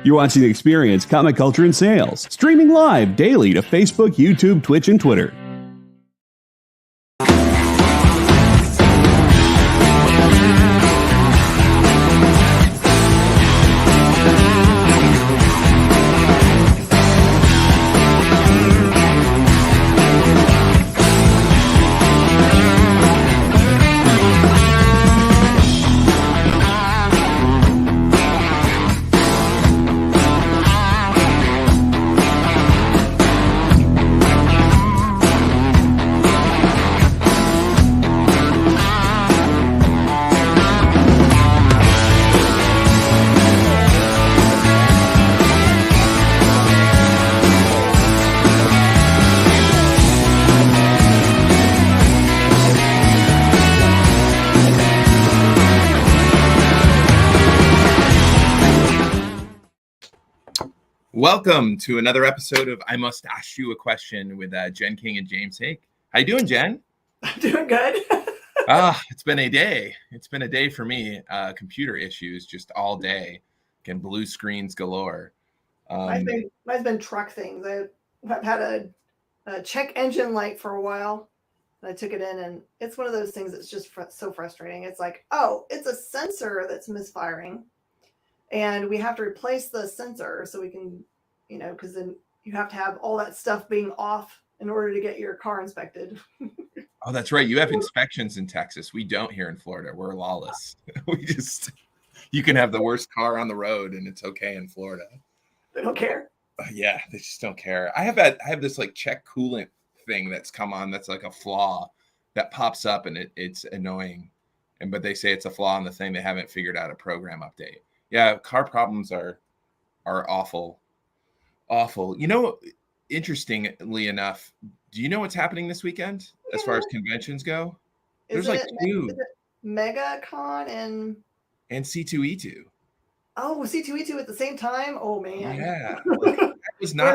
You're watching Experience Comic Culture and Sales, streaming live daily to Facebook, YouTube, Twitch, and Twitter. Welcome to another episode of I Must Ask You a Question with Jen King and James Hake. How you doing, Jen? I'm doing good. It's been a day. It's been a day for me. Computer issues just all day. Again, blue screens galore. Mine's been truck things. I've had a check engine light for a while. And I took it in, and it's one of those things that's just so frustrating. It's like, oh, it's a sensor that's misfiring. And we have to replace the sensor so we can, because then you have to have all that stuff being off in order to get your car inspected. Oh, that's right. You have inspections in Texas. We don't here in Florida. We're lawless. You can have the worst car on the road and it's okay in Florida. They don't care. Yeah, they just don't care. I have this like check coolant thing that's come on that's like a flaw that pops up and it's annoying. But they say it's a flaw in the thing. They haven't figured out a program update. Yeah, car problems are awful. Interestingly enough, do you know what's happening this weekend as far as conventions go? There's like two. Is it MegaCon and C2E2. Oh, C2E2 at the same time? Oh man. Yeah. That was not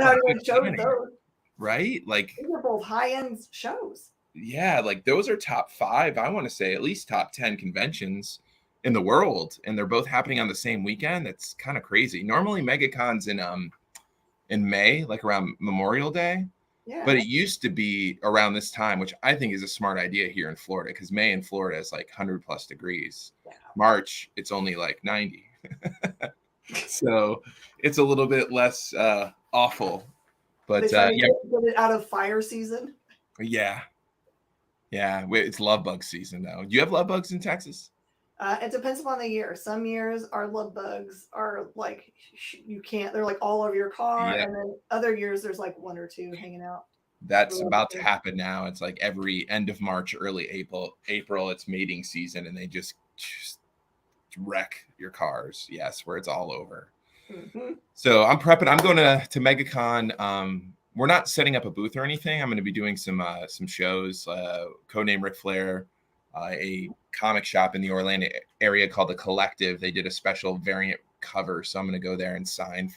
right? Like these are both high-end shows. Yeah, like those are top 5, I want to say, at least top 10 conventions in the world, and they're both happening on the same weekend. That's kind of crazy. Normally MegaCon's in May, like around Memorial Day. Yeah. But it used to be around this time, which I think is a smart idea here in Florida, because May in Florida is like 100 plus degrees. Yeah. March, it's only like 90. So it's a little bit less awful. But get it out of fire season. Yeah. It's love bug season though. Do you have love bugs in Texas? It depends upon the year. Some years our love bugs are like you can't. They're like all over your car, and then other years there's like 1 or 2 hanging out. That's about to happen now. It's like every end of March, early April. It's mating season, and they just wreck your cars. Yes, where it's all over. Mm-hmm. So I'm prepping. I'm going to MegaCon. We're not setting up a booth or anything. I'm going to be doing some shows. Codename Ric Flair. A comic shop in the Orlando area called The Collective. They did a special variant cover. So I'm going to go there and sign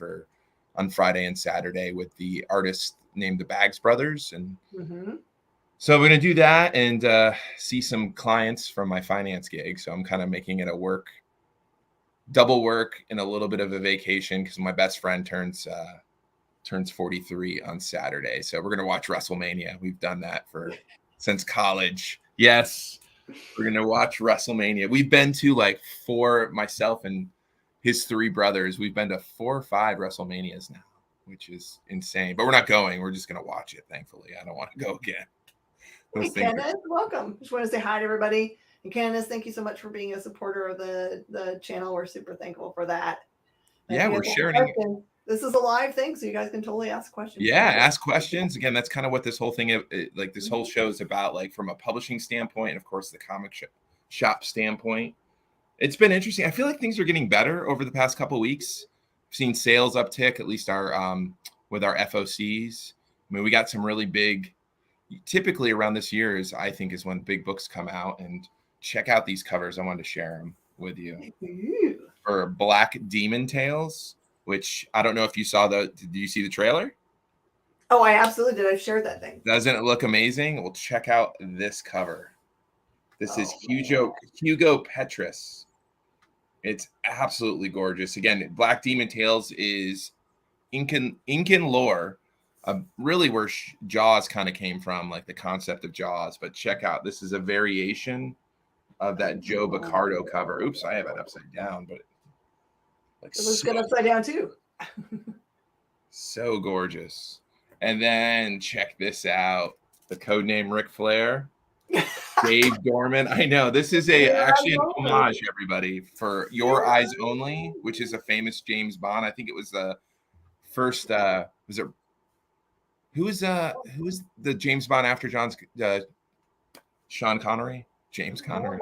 on Friday and Saturday with the artist named the Bags Brothers. And so I'm going to do that and see some clients from my finance gig. So I'm kind of making it a double work and a little bit of a vacation because my best friend turns 43 on Saturday. So we're going to watch WrestleMania. We've done that since college. Yes. We're going to watch WrestleMania. We've been to like 4, myself and his 3 brothers. We've been to 4 or 5 WrestleManias now, which is insane. But we're not going. We're just going to watch it, thankfully. I don't want to go again. Hey, Kenneth, welcome. Just want to say hi to everybody. And Kenneth, thank you so much for being a supporter of the channel. We're super thankful for that. Yeah, we're sharing. This is a live thing, so you guys can totally ask questions. Yeah, ask questions. Again, that's kind of what this whole thing, this whole show is about, like from a publishing standpoint, and of course the comic shop standpoint. It's been interesting. I feel like things are getting better over the past couple of weeks. I've seen sales uptick, at least with our FOCs. I mean, we got some really big. Typically around this year is when big books come out, and check out these covers. I wanted to share them with you. For Black Demon Tales. Which I don't know if you saw did you see the trailer? Oh, I absolutely did. I've shared that thing. Doesn't it look amazing? Well, check out this cover. This is Hugo Petrus. It's absolutely gorgeous. Again, Black Demon Tales is Incan lore, really where Jaws kind of came from, like the concept of Jaws. But check out, this is a variation of that Joe Picardo cover. Oops, I have it upside down, but like it looks good upside down too. So gorgeous. And then check this out, the codename Ric Flair. Dave Dorman. I know this is actually an homage, everybody, for Your Eyes Only, which is a famous James Bond. I think it was the first. Was it who was the James Bond after Sean Connery? James Connery.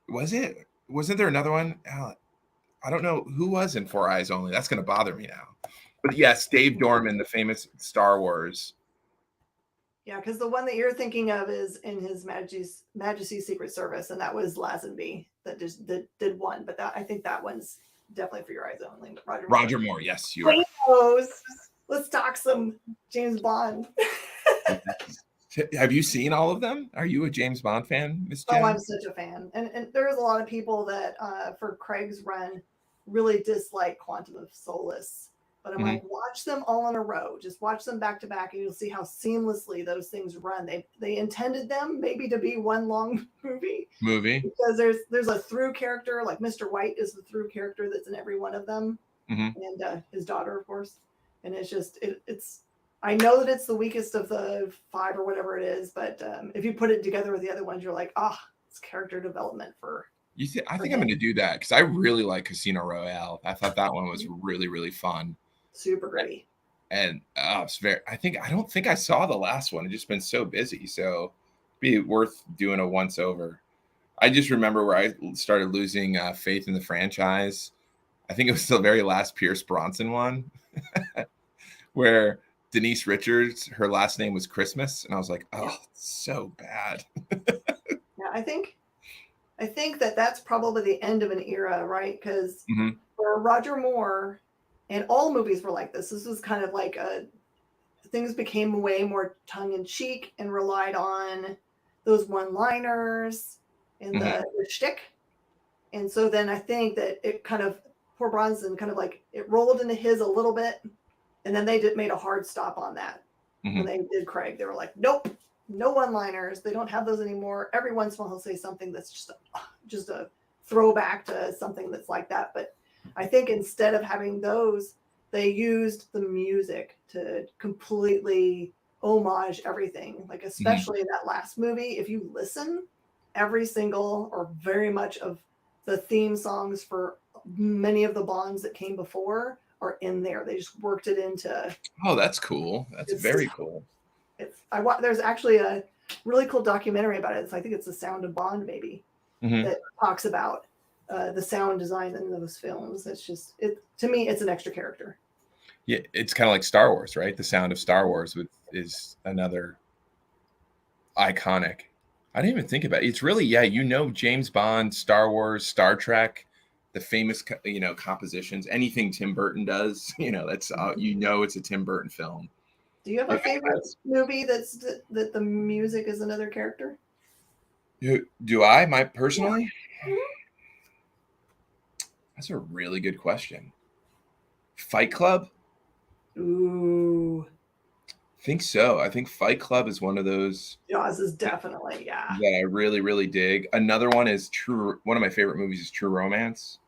Was it? Wasn't there another one? I don't know who was in For Eyes Only. That's going to bother me now. But yes, Dave Dorman, the famous Star Wars. Yeah, because the one that you're thinking of is in His Majesty's Secret Service, and that was Lazenby that did one. But I think that one's definitely For Your Eyes Only. Roger Moore, yes, you are. Let's talk some James Bond. Have you seen all of them? Are you a James Bond fan, Miss Jen? Oh, I'm such a fan. And there's a lot of people that for Craig's run really dislike Quantum of Solace. But I'm like, watch them all in a row. Just watch them back to back, and you'll see how seamlessly those things run. They intended them maybe to be one long movie. Because there's a through character, like Mr. White is the through character that's in every one of them, and his daughter, of course. And it's just it's. I know that it's the weakest of the 5 or whatever it is, but if you put it together with the other ones, you're like, it's character development for. I think I'm going to do that because I really like Casino Royale. I thought that one was really, really fun. Super gritty. And it's very. I don't think I saw the last one. I've just been so busy, so it'd be worth doing a once over. I just remember where I started losing faith in the franchise. I think it was the very last Pierce Bronson one, where Denise Richards, her last name was Christmas, and I was like, it's so bad. Yeah, I think that's probably the end of an era, right? Because for Roger Moore. And all movies were like this. This was kind of like things became way more tongue-in-cheek and relied on those one-liners and the shtick. And so then I think that it kind of, poor Bronson, kind of like it rolled into his a little bit. And then they made a hard stop on that. When they did Craig. They were like, nope, no one-liners. They don't have those anymore. Every once in a while he'll say something that's just a throwback to something that's like that. But I think instead of having those, they used the music to completely homage everything. Like, especially in that last movie, if you listen, every single or very much of the theme songs for many of the Bonds that came before are in there. They just worked it into. Oh, that's cool. That's very cool. There's actually a really cool documentary about it. I think it's The Sound of Bond, maybe, that talks about the sound design in those films. It's just to me, it's an extra character. Yeah, it's kind of like Star Wars, right? The sound of Star Wars is another iconic. I didn't even think about it. It's really, James Bond, Star Wars, Star Trek, the famous, compositions. Anything Tim Burton does, that's it's a Tim Burton film. Do you have a favorite movie that the music is another character? Do I? Personally? That's a really good question. Fight Club? Ooh. I think so. I think Fight Club is one of those. Jaws is definitely, yeah. That I really, really dig. Another one is one of my favorite movies is True Romance.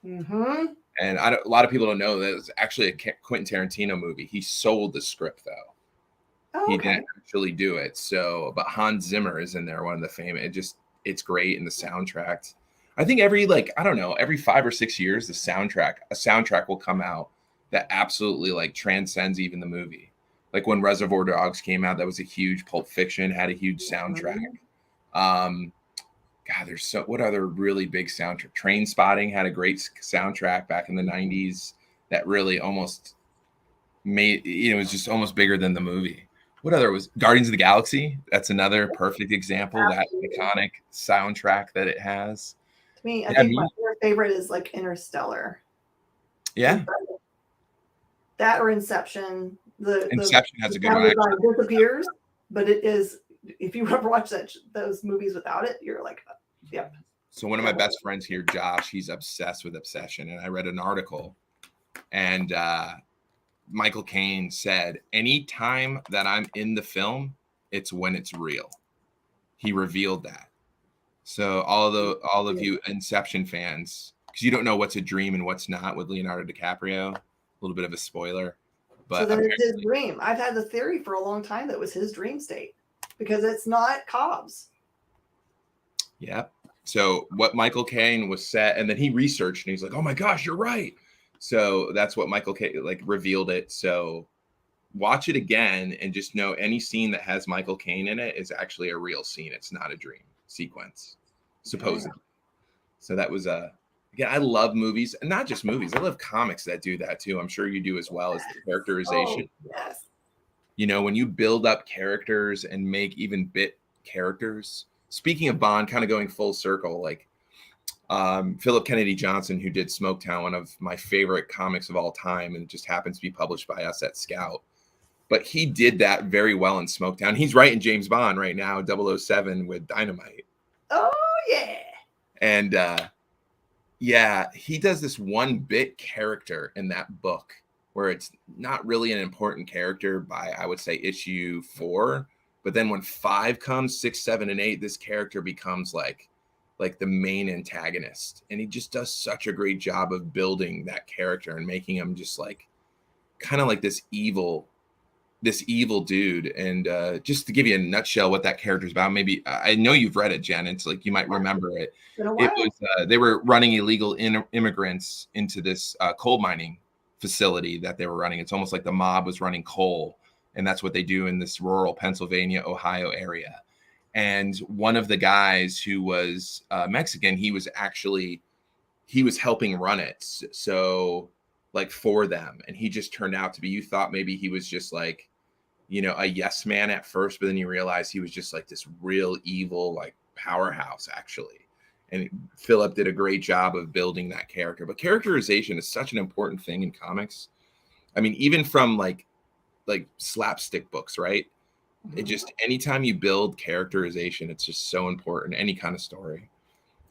Mm-hmm. And a lot of people don't know that it's actually a Quentin Tarantino movie. He sold the script, though. Oh, He didn't actually do it. So, but Hans Zimmer is in there, one of the famous. It's great. And the soundtrack. I think every 5 or 6 years, a soundtrack will come out that absolutely transcends even the movie. Like when Reservoir Dogs came out, that was a huge. Pulp Fiction had a huge soundtrack. What other really big soundtrack? Trainspotting had a great soundtrack back in the 90s that really almost made, it was just almost bigger than the movie. What other was Guardians of the Galaxy? That's another perfect example, that iconic soundtrack that it has. To me, I think my favorite is Interstellar. Yeah. That or Inception. Inception has a good one. Disappears, but it is, if you ever watch those movies without it, you're like, yep. So one of my best friends here, Josh, he's obsessed with Obsession. And I read an article, and Michael Caine said, anytime that I'm in the film, it's when it's real. He revealed that. So all of you Inception fans, because you don't know what's a dream and what's not with Leonardo DiCaprio, a little bit of a spoiler. But so then it's his dream. I've had the theory for a long time that it was his dream state, because it's not Cobb's. Yep. So what Michael Caine was set, and then he researched, and he's like, "Oh my gosh, you're right." So that's what Michael Caine like revealed it. So watch it again and just know any scene that has Michael Caine in it is actually a real scene. It's not a dream sequence, supposedly. Yeah. So that was again, I love movies, and not just movies. I love comics that do that too. I'm sure you do as well, as the characterization. Oh, yes. You know, when you build up characters and make even bit characters. Speaking of Bond, kind of going full circle, like Philip Kennedy Johnson, who did Smoketown, one of my favorite comics of all time, and just happens to be published by us at Scout. But he did that very well in Smoketown. He's writing James Bond right now, 007 with Dynamite. Oh, yeah. And yeah, he does this one bit character in that book where it's not really an important character by, I would say, issue 4. But then when 5 comes, 6, 7, and 8, this character becomes like the main antagonist. And he just does such a great job of building that character and making him just like kind of like this evil dude. And just to give you a nutshell what that character is about, maybe I know you've read it, Jen. It's like you might remember it. It was they were running illegal immigrants into this coal mining facility that they were running. It's almost like the mob was running coal. And that's what they do in this rural Pennsylvania, Ohio area. And one of the guys who was Mexican, he was helping run it. So like for them. And he just turned out to be, you thought maybe he was just like, you know, a yes man at first, but then you realize he was just like this real evil, like powerhouse actually. And Philip did a great job of building that character. But characterization is such an important thing in comics. I mean, even from like slapstick books, right? It just, anytime you build characterization, it's just so important. Any kind of story.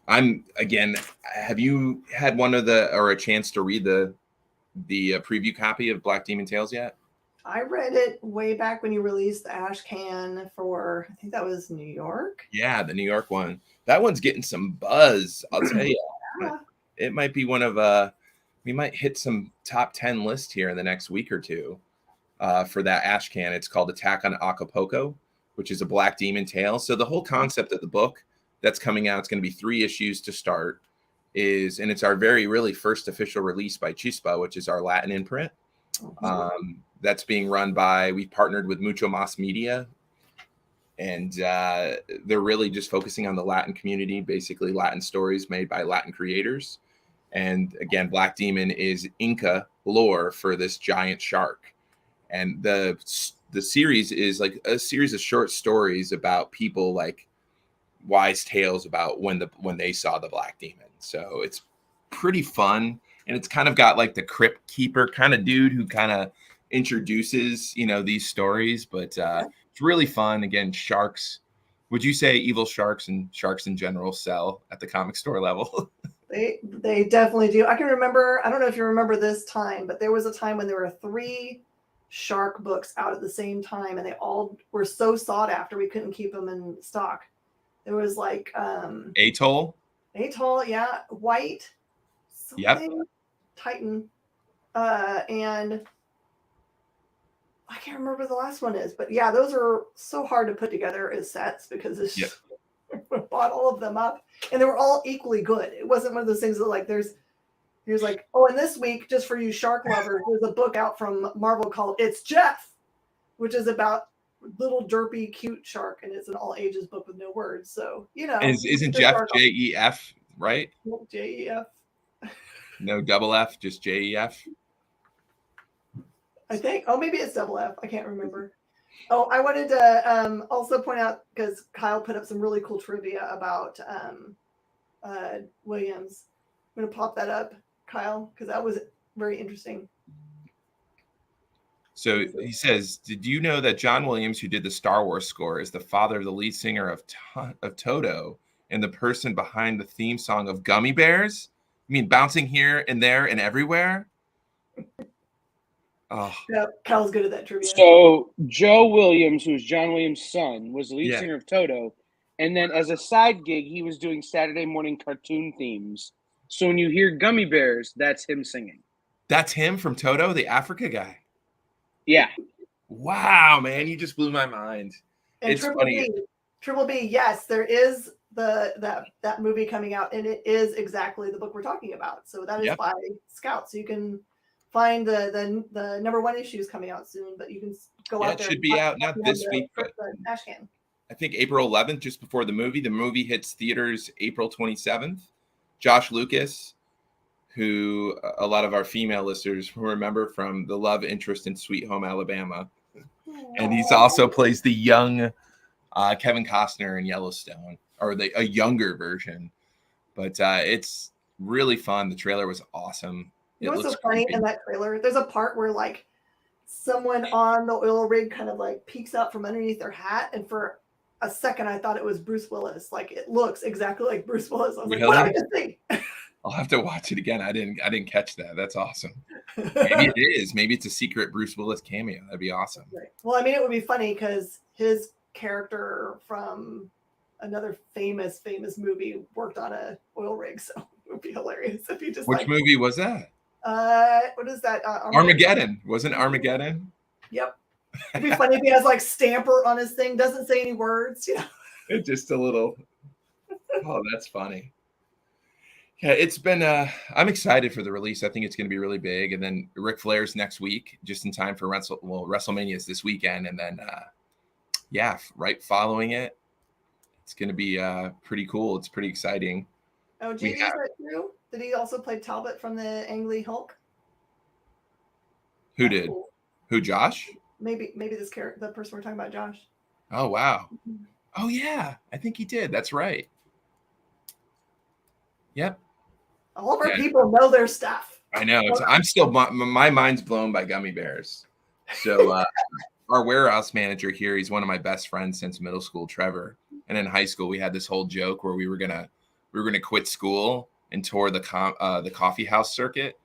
Have you had a chance to read the preview copy of Black Demon Tales yet? I read it way back when you released the Ash Can for, I think that was New York. Yeah, the New York one. That one's getting some buzz. I'll tell you. Yeah. It might be one of we might hit some top 10 list here in the next week or two. For that Ash Can. It's called Attack on Acapulco, which is a Black Demon tale. So the whole concept of the book that's coming out, it's going to be 3 issues to start, and it's our really first official release by Chispa, which is our Latin imprint. That's being run by, we partnered with Mucho Mas Media, and they're really just focusing on the Latin community, basically Latin stories made by Latin creators. And again, Black Demon is Inca lore for this giant shark. And the series is like a series of short stories about people, like wise tales about when they saw the Black Demon. So it's pretty fun, and it's kind of got like the crypt keeper kind of dude who kind of introduces, you know, these stories. But it's really fun. Again, sharks. Would you say evil sharks and sharks in general sell at the comic store level? They definitely do. I can remember. I don't know if you remember this time, but there was a time when there were 3 shark books out at the same time, and they all were so sought after we couldn't keep them in stock. There was like Atoll, yeah, White, yep, Titan, and I can't remember what the last one is, but yeah, those are so hard to put together as sets because it's just, bought all of them up, and they were all equally good. It wasn't one of those things that like here's like, oh, and this week, just for you shark lovers, there's a book out from Marvel called It's Jeff, which is about little derpy cute shark, and it's an all ages book with no words. So, you know, isn't Jeff J-E-F, right? J-E-F. No double F, just J-E-F. I think. Oh, maybe it's double F. I can't remember. Oh, I wanted to also point out, because Kyle put up some really cool trivia about Williams. I'm going to pop that up, Kyle, because that was very interesting. So he says, did you know that John Williams, who did the Star Wars score, is the father of the lead singer of Toto and the person behind the theme song of Gummy Bears. I mean, bouncing here and there and everywhere. Oh, Yeah, Cal's good at that trivia. So Joe Williams, who's John Williams' son, was the lead Yeah. singer of Toto. And then as a side gig, he was doing Saturday morning cartoon themes. So when you hear Gummy Bears, that's him singing. that's him from Toto, the Africa guy. Yeah. Wow, man, you just blew my mind. And It's funny. Triple B, yes, there is that movie coming out, and it is exactly the book we're talking about. So that is Yep. by Scout. So you can find the #1 issues coming out soon, but you can go Yeah, out it there. should and be find out not the- this week, but the trash can. I think April 11th, just before the movie. The movie hits theaters April 27th. Josh Lucas, who a lot of our female listeners will remember from the love interest in Sweet Home Alabama. And he's also plays the young Kevin Costner in Yellowstone, or a younger version. But it's really fun. The trailer was awesome. You know It what's so looks funny creepy. in that trailer? There's a part where like someone on the oil rig kind of like peeks out from underneath their hat, and for a second I thought it was Bruce Willis. Like it looks exactly like Bruce Willis. I was like, what Really? did I just see? I'll have to watch it again. I didn't catch that. That's awesome. Maybe it is. Maybe it's a secret Bruce Willis cameo. That'd be awesome. Right. Well, I mean, it would be funny because his character from another famous movie worked on a oil rig, so it would be hilarious if he just Which like movie was that? what is that? Armageddon. Wasn't it Armageddon? Yep. It'd be funny if he has like stamper on his thing, doesn't say any words. You know? It's just a little. Oh, that's funny. Yeah, it's been. I'm excited for the release. I think it's going to be really big. And then Ric Flair's next week, just in time for WrestleMania is this weekend, and then right following it, it's going to be pretty cool. It's pretty exciting. Oh, Jamie, is that true? Did he also play Talbot from the Ang Lee Hulk? Who did? Cool. Who? Josh? Maybe this character, the person we're talking about, Josh. Oh wow. Oh yeah, I think he did. That's right. Yep. All of our people know their stuff. I know. I'm still my mind's blown by Gummy Bears. So our warehouse manager here, he's one of my best friends since middle school, Trevor. And in high school, we had this whole joke where we were gonna quit school and tour the coffee house circuit,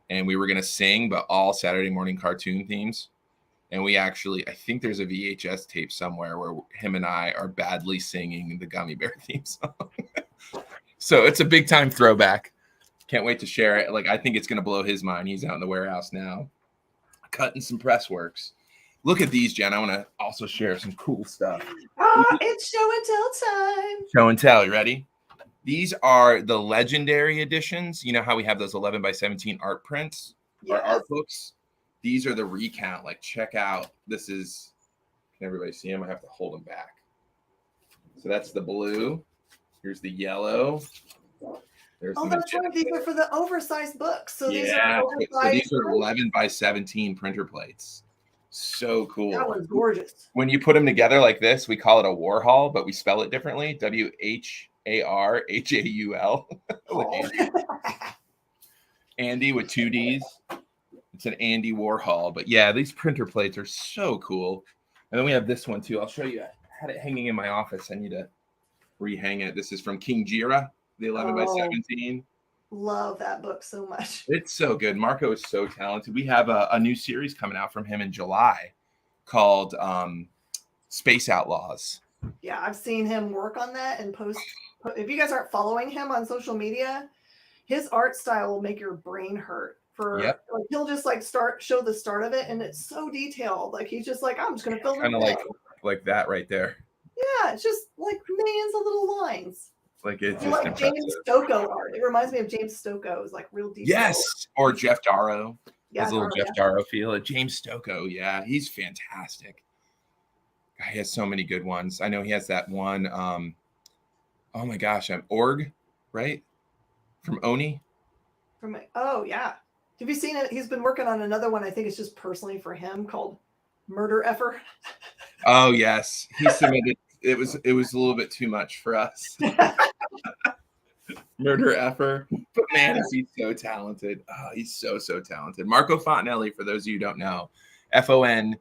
and we were gonna sing, but all Saturday morning cartoon themes. And we actually, I think there's a VHS tape somewhere where him and I are badly singing the Gummy Bear theme song. So it's a big time throwback. Can't wait to share it. Like, I think it's going to blow his mind. He's out in the warehouse now, cutting some press works. Look at these, Jen. I want to also share some cool stuff. It's show and tell time. Show and tell. You ready? These are the legendary editions. You know how we have those 11 by 17 art prints or art books? These are the recount. Like, check out. This is, can everybody see them? I have to hold them back. So that's the blue. Here's the yellow. There's that's right. These are for the oversized books. So these are so these are 11 by 17 printer plates. So cool. That one's gorgeous. When you put them together like this, we call it a Warhol, but we spell it differently. WHARHAUL. Andy with 2 Ds. It's an Andy Warhol. But yeah, these printer plates are so cool. And then we have this one too. I'll show you. I had it hanging in my office. I need to rehang it. This is from King Jira, the 11 by 17. Love that book so much. It's so good. Marco is so talented. We have a new series coming out from him in July called Space Outlaws. Yeah, I've seen him work on that and post. If you guys aren't following him on social media, his art style will make your brain hurt. Like, he'll just like show the start of it, and it's so detailed. Like he's just like, I'm just gonna fill it. Kind of like that right there. Yeah, it's just like millions of little lines. Like it's just like James Stocco art. It reminds me of James Stocco. It's like real detailed. Yes, or Jeff Darrow. Yeah, his little Jeff Darrow feel. James Stocco, yeah, he's fantastic. He has so many good ones. I know he has that one. Oh my gosh, Org, right? From Oni. Oh yeah. Have you seen it? He's been working on another one. I think it's just personally for him called Murder Effer. Oh yes, he submitted. It was a little bit too much for us. Murder Effer, but man, is he so talented? Oh, he's so talented. Marco Fontanelli, for those of you who don't know, Fontanili.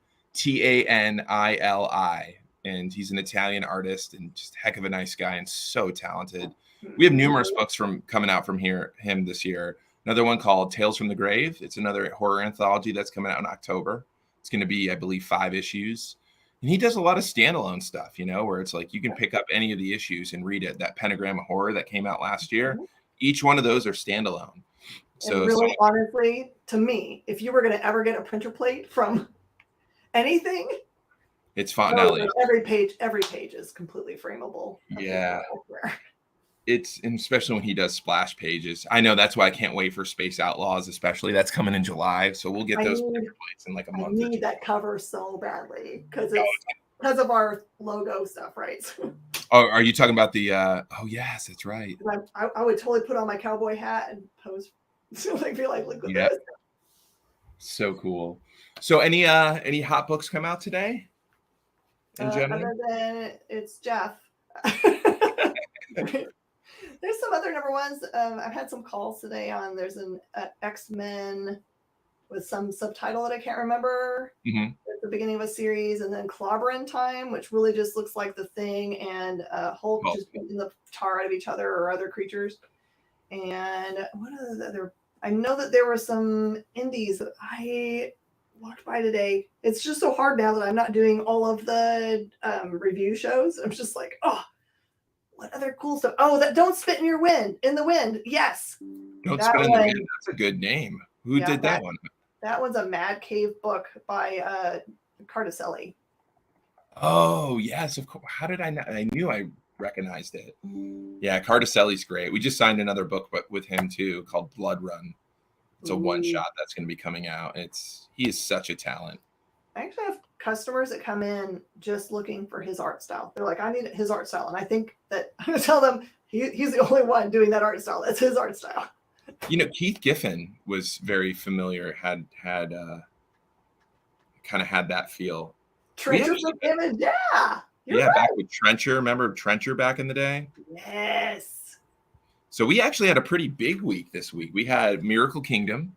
and he's an Italian artist and just heck of a nice guy and so talented. We have numerous books coming out from him this year. Another one called Tales from the Grave. It's another horror anthology that's coming out in October. It's going to be, I believe, 5 issues. And he does a lot of standalone stuff, where it's like you can pick up any of the issues and read it. That Pentagram of Horror that came out last year, each one of those are standalone. So and really, honestly, to me, if you were going to ever get a printer plate from anything, it's Fontanelli. Every page is completely frameable. Yeah. And especially when he does splash pages. I know that's why I can't wait for Space Outlaws, especially. That's coming in July. So we'll get those printer plates in like a month. I need that cover so badly because of our logo stuff, right? Oh, are you talking about the oh yes, that's right. I would totally put on my cowboy hat and pose. So I feel like, look at this. So cool. So any hot books come out today? In general? Other than it's Jeff. There's some other number ones. I've had some calls today on. There's an X-Men with some subtitle that I can't remember at the beginning of a series, and then Clobberin' Time, which really just looks like the Thing and Hulk just beating the tar out of each other or other creatures. And what are the other? I know that there were some indies that I walked by today. It's just so hard now that I'm not doing all of the review shows. I'm just like, oh, what other cool stuff? Oh, that Don't Spit in the Wind. Yes. Don't Spit in the Wind. That's a good name. Who did that one? That one's a Mad Cave book by Cardicelli. Oh, yes, of course. How did I not? I knew I recognized it. Yeah, Cardicelli's great. We just signed another book with him too called Blood Run. It's a one shot that's going to be coming out. He is such a talent. I actually have customers that come in just looking for his art style. They're like, I need his art style. And I think that I'm going to tell them he's the only one doing that art style. That's his art style. Keith Giffen was very familiar, had kind of had that feel. Trencher from Image, yeah. Yeah, right. Back with Trencher. Remember Trencher back in the day? Yes. So we actually had a pretty big week this week. We had Miracle Kingdom,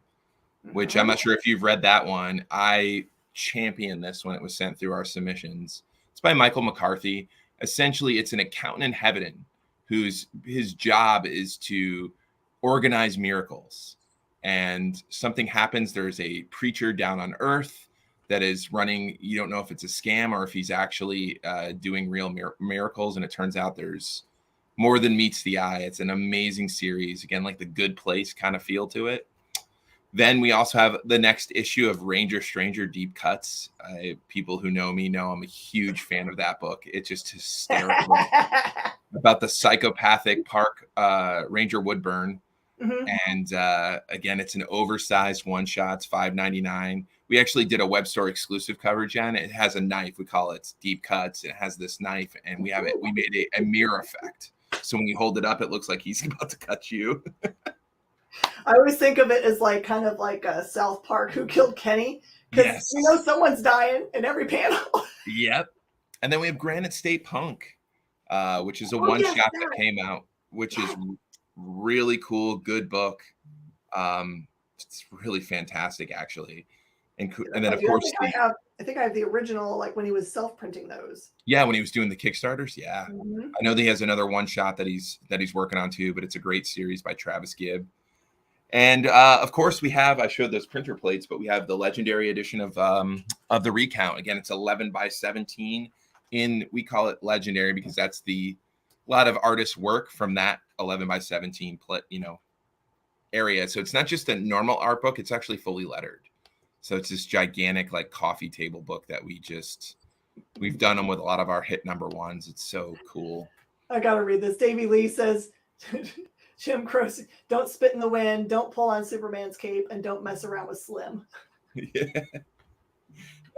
which I'm not sure if you've read that one. I championed this when it was sent through our submissions. It's by Michael McCarthy. Essentially, it's an accountant in heaven his job is to organize miracles. And something happens. There's a preacher down on earth that is running. You don't know if it's a scam or if he's actually doing real miracles. And it turns out there's more than meets the eye. It's an amazing series. Again, like The Good Place kind of feel to it. Then we also have the next issue of Ranger Stranger Deep Cuts. People who know me know I'm a huge fan of that book. It's just hysterical about the psychopathic park Ranger Woodburn. And again, it's an oversized one shot. It's $5.99. We actually did a web store exclusive coverage on it. It has a knife. We call it Deep Cuts. It has this knife, and we made a mirror effect. So when you hold it up, it looks like he's about to cut you. I always think of it as kind of like South Park, Who Killed Kenny? Because someone's dying in every panel. Yep. And then we have Granite State Punk, which is a one shot that came out, which is really cool, good book. It's really fantastic, actually. And then of course I think I have the original, like when he was self-printing those. Yeah, when he was doing the Kickstarters. Yeah. I know that he has another one shot that he's working on too, but it's a great series by Travis Gibb. And of course I showed those printer plates, but we have the legendary edition of the Recount. Again, it's 11x17 we call it legendary because that's a lot of artists' work from that 11x17 area. So it's not just a normal art book, it's actually fully lettered. So it's this gigantic like coffee table book that we've done them with a lot of our hit number ones. It's so cool. I gotta read this. Davey Lee says, Jim Crow, don't spit in the wind, don't pull on Superman's cape, and don't mess around with Slim. Yeah.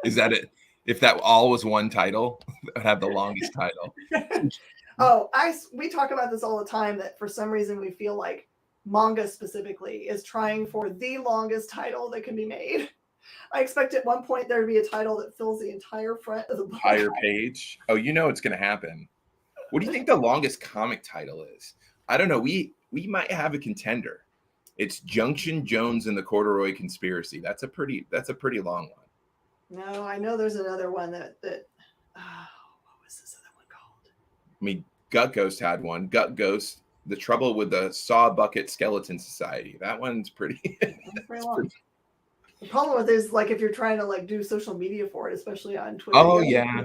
Is that it? If that all was one title, that would have the longest title. We talk about this all the time, that for some reason we feel like manga specifically is trying for the longest title that can be made. I expect at one point there to be a title that fills the entire front of the book. Entire page. Oh, it's going to happen. What do you think the longest comic title is? I don't know. We might have a contender. It's Junction Jones and the Corduroy Conspiracy. That's a pretty long one. No, I know there's another one that what was this other one called? I mean, Gut Ghost had one. Gut Ghost, The Trouble with the Sawbucket Skeleton Society. That one's pretty. That's pretty long. The problem with it is, like, if you're trying to like do social media for it, especially on Twitter. Oh yeah,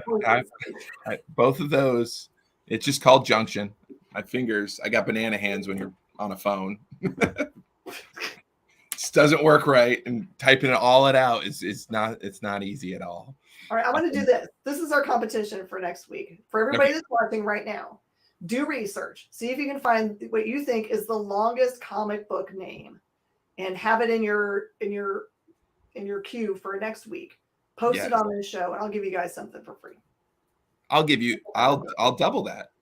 both of those. It's just called Junction. My fingers. I got banana hands when you're on a phone. This doesn't work right, and typing all it out is not easy at all. All right, I want to do this. This is our competition for next week. For everybody that's watching right now, do research. See if you can find what you think is the longest comic book name, and have it in your queue for next week. Post it on this show, and I'll give you guys something for free. I'll double that.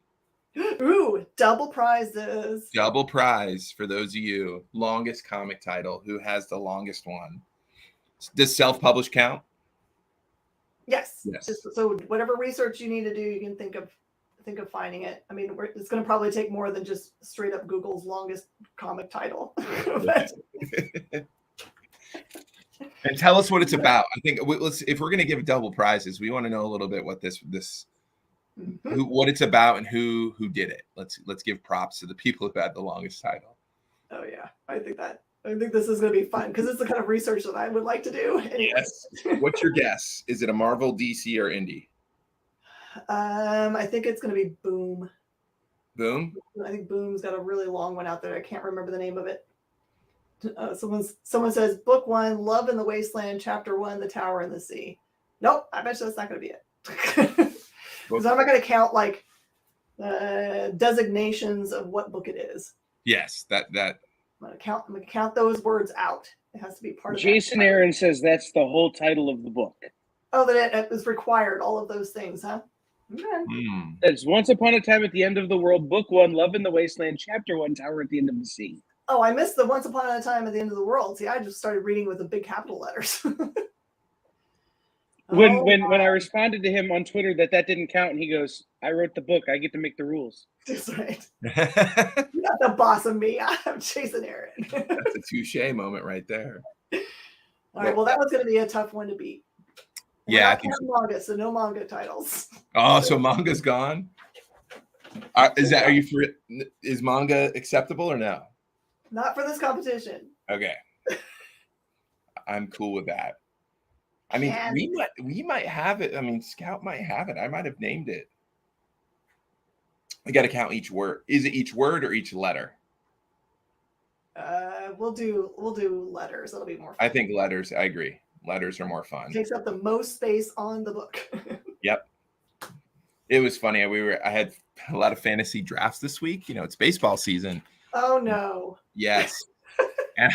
Ooh, double prizes. Double prize for those of you. Longest comic title. Who has the longest one? Does self-publish count? Yes. So whatever research you need to do, you can think of finding it. I mean, it's going to probably take more than just straight up Google's longest comic title. And tell us what it's about. I think if we're going to give double prizes, we want to know a little bit what what it's about and who did it. Let's give props to the people who had the longest title. Oh yeah, I think this is going to be fun because it's the kind of research that I would like to do. Anyway. Yes. What's your guess? Is it a Marvel, DC, or Indie? I think it's going to be Boom. Boom. I think Boom's got a really long one out there. I can't remember the name of it. Someone says book 1, Love in the Wasteland, chapter 1, The Tower in the Sea. Nope, I bet you that's not going to be it. Because I'm not going to count like designations of what book it is. Yes, that. I'm going to count those words out. It has to be part of. Jason Aaron says that's the whole title of the book. Oh, that it is required. All of those things, huh? Okay. It's Once Upon a Time at the End of the World, book 1, Love in the Wasteland, chapter 1, Tower at the End of the Sea. Oh, I missed the Once Upon a Time at the End of the World. See, I just started reading with the big capital letters. When I responded to him on Twitter that didn't count, and he goes, "I wrote the book. I get to make the rules." That's right. You're not the boss of me. I'm Jason Aaron. That's a touche moment right there. All right. Well, that was going to be a tough one to beat. Yeah, I think manga, so no manga titles. Oh, so manga's gone. Is manga acceptable or no? Not for this competition. Okay. I'm cool with that. I mean, we might have it. I mean, Scout might have it. I might have named it. We got to count each word. Is it each word or each letter? We'll do letters. That'll be more fun. I think letters. I agree. Letters are more fun. It takes up the most space on the book. Yep. It was funny. I had a lot of fantasy drafts this week. It's baseball season. Oh no. Yes. And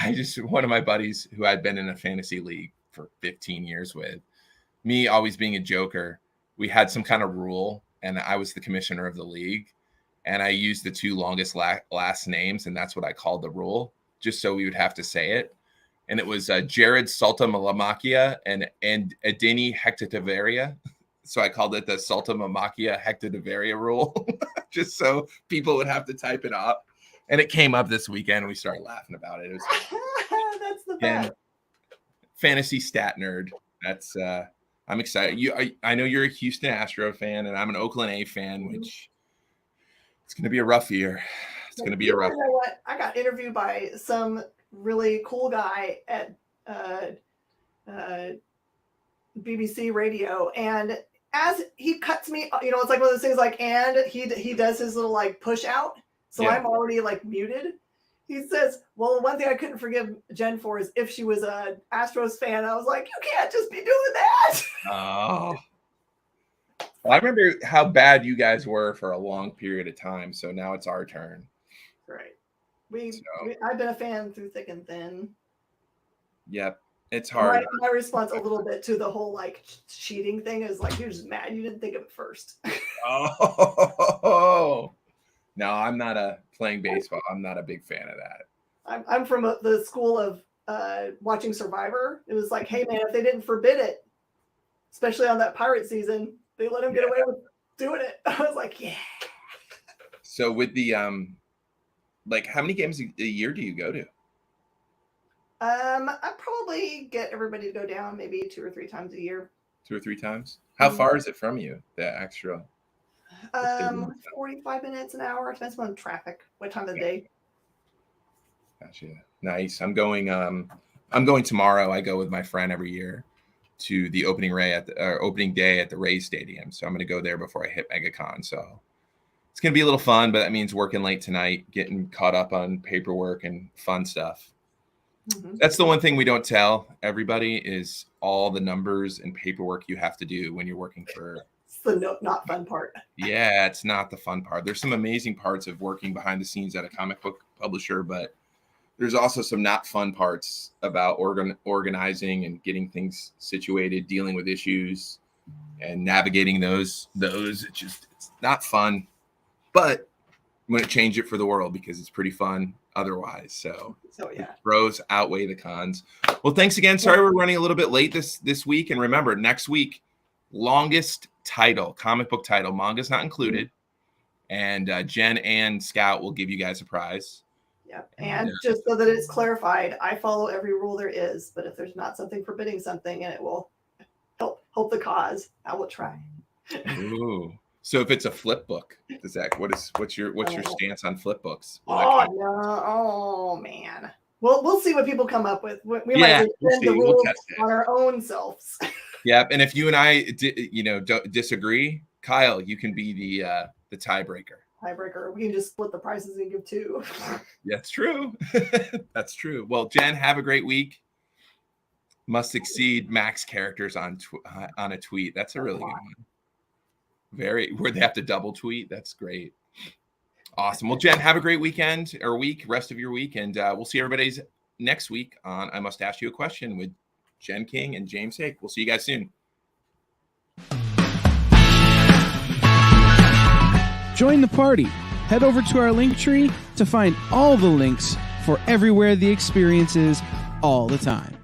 one of my buddies who I'd been in a fantasy league for 15 years with, me always being a joker, we had some kind of rule, and I was the commissioner of the league, and I used the 2 longest last names, and that's what I called the rule, just so we would have to say it. And it was Jared Saltamamakia and Adini Hectativaria. So I called it the Saltamamakia Hectativaria rule, just so people would have to type it up. And it came up this weekend. We started laughing about it. It was that's the best. Fantasy stat nerd. That's I'm excited. I know you're a Houston Astro fan, and I'm an Oakland A fan, which it's going to be a rough year. It's going to be a rough. You know what? I got interviewed by some really cool guy at BBC Radio, and as he cuts me, it's like one of those things like, and he does his little like push out. So I'm already like muted. He says, well, one thing I couldn't forgive Jen for is if she was a Astros fan. I was like, you can't just be doing that. Oh. Well, I remember how bad you guys were for a long period of time. So now it's our turn. Right. I've been a fan through thick and thin. Yep. It's hard. My response a little bit to the whole like cheating thing is like, you're just mad you didn't think of it first. Oh. No, I'm not playing baseball. I'm not a big fan of that. I'm from the school of watching Survivor. It was like, hey man, if they didn't forbid it, especially on that pirate season, they let him get away with doing it. I was like, yeah. So with the like, how many games a year do you go to? I probably get everybody to go down maybe 2 or 3 times a year. 2 or 3 times? How far is it from you, the Astro? Good. 45 minutes, an hour. Depends on traffic. What time of the day? Gotcha. Nice. I'm going tomorrow. I go with my friend every year to the opening day at the Rays Stadium. So I'm going to go there before I hit MegaCon. So it's going to be a little fun, but that means working late tonight, getting caught up on paperwork and fun stuff. Mm-hmm. That's the one thing we don't tell everybody is all the numbers and paperwork you have to do when you're working for. It's the not fun part. Yeah, it's not the fun part. There's some amazing parts of working behind the scenes at a comic book publisher, but there's also some not fun parts about organizing and getting things situated, dealing with issues and navigating those. It's not fun, but I'm going to change it for the world because it's pretty fun otherwise. So yeah, pros outweigh the cons. Well, thanks again. Sorry we're running a little bit late this week. And remember, next week, longest title, comic book title, manga's not included. And Jen and Scout will give you guys a prize. Yep. And just so that it's clarified, I follow every rule there is, but if there's not something forbidding something and it will help the cause, I will try. Ooh. So if it's a flip book, what's your stance on flip books? Oh man. We'll see what people come up with. We might defend the rules on our own selves. Yeah, and if you and I don't disagree, Kyle, you can be the tiebreaker. We can just split the prices and give two. That's true. That's true. Well, Jen, have a great week. Must exceed max characters on a tweet. That's a really good one. Where they have to double tweet. That's great. Awesome. Well, Jen, have a great weekend or rest of your week. And we'll see everybody's next week on I Must Ask You a Question with Jen King and James Hake. We'll see you guys soon. Join the party. Head over to our link tree to find all the links for everywhere the experience is all the time.